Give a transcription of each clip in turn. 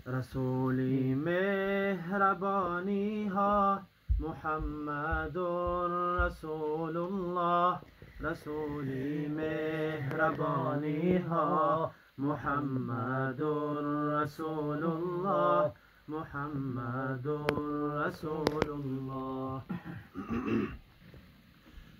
رسولی مهربانی ها محمد رسول الله رسولی مهربانی ها محمد رسول الله محمد رسول الله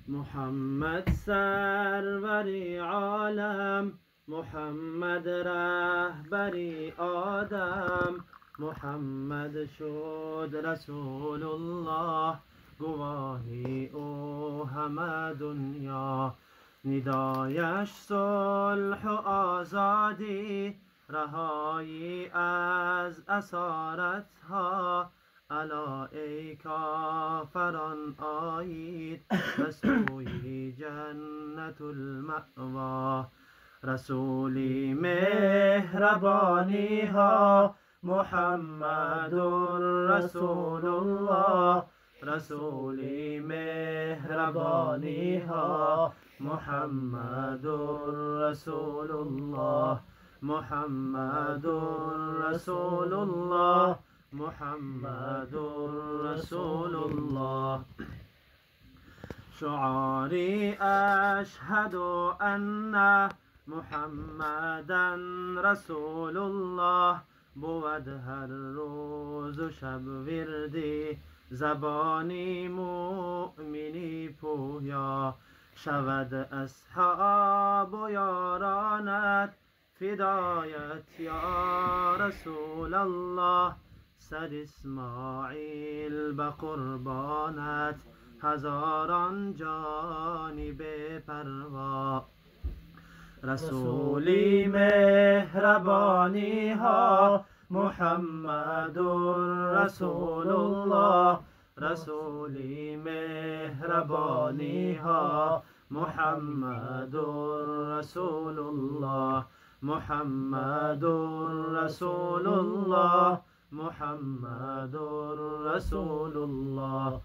محمد سروری عالم محمد رهبری آدم محمد شد رسول الله گواهی او همه دنیا ندایش صلح و آزادی رهایی از اسارت ها الا ای کافران آیید به سوی جنت المأوا رسولی مهربانی ها محمد رسول الله رسولی مهربانی ها محمد رسول الله محمد رسول الله محمد رسول الله شعاری اشهد ان محمدا رسول الله بود هر روز و شب وردی زبانی مؤمنی پویا شود اصحاب و یارانت فدایت یا رسول الله سر اسماعیل به قربانت هزاران جانی به پروا رسولی مهربانی ها محمد رسول الله رسولی مهربانی ها محمد رسول الله محمد رسول الله محمد رسول الله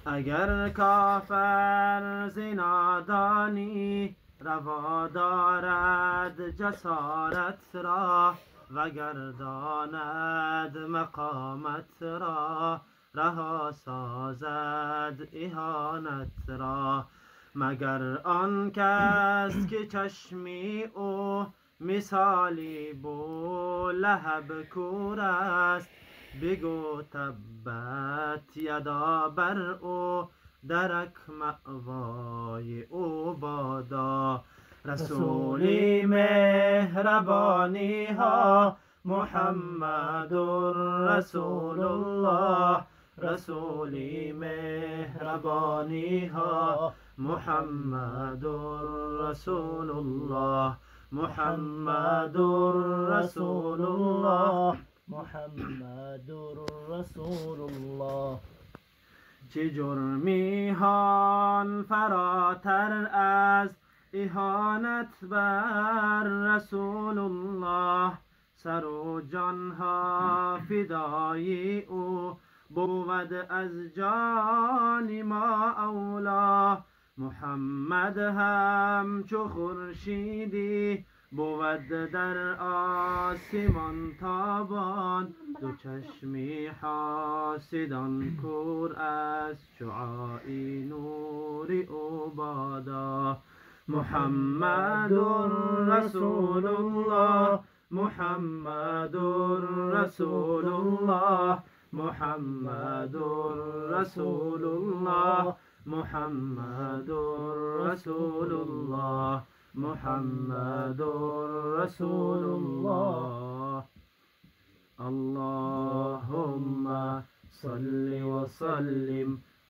اگر کافر زنادانی روا دارد جسارت را وگر داند مقامت را رها سازد اهانت را مگر آن کس که چشمی او مثالی بولهب کور است بگو تبت یدا بر او درک مأوای او بادا رسولی مهربانی ها محمد رسول الله رسولی مهربانی ها محمد رسول الله محمد رسول الله محمد رسول الله چه جرمی هان فراتر از اهانت بر رسول الله سر و جان ها فدای او بود از جان ما اولا محمد همچو خورشیدی بود در آسمان تابان دو چشمی حاسدان کور از شعاعی نور او بادا محمد رسول الله محمد رسول الله محمد رسول الله محمد رسول الله محمد رسول الله اللهم صل وسلم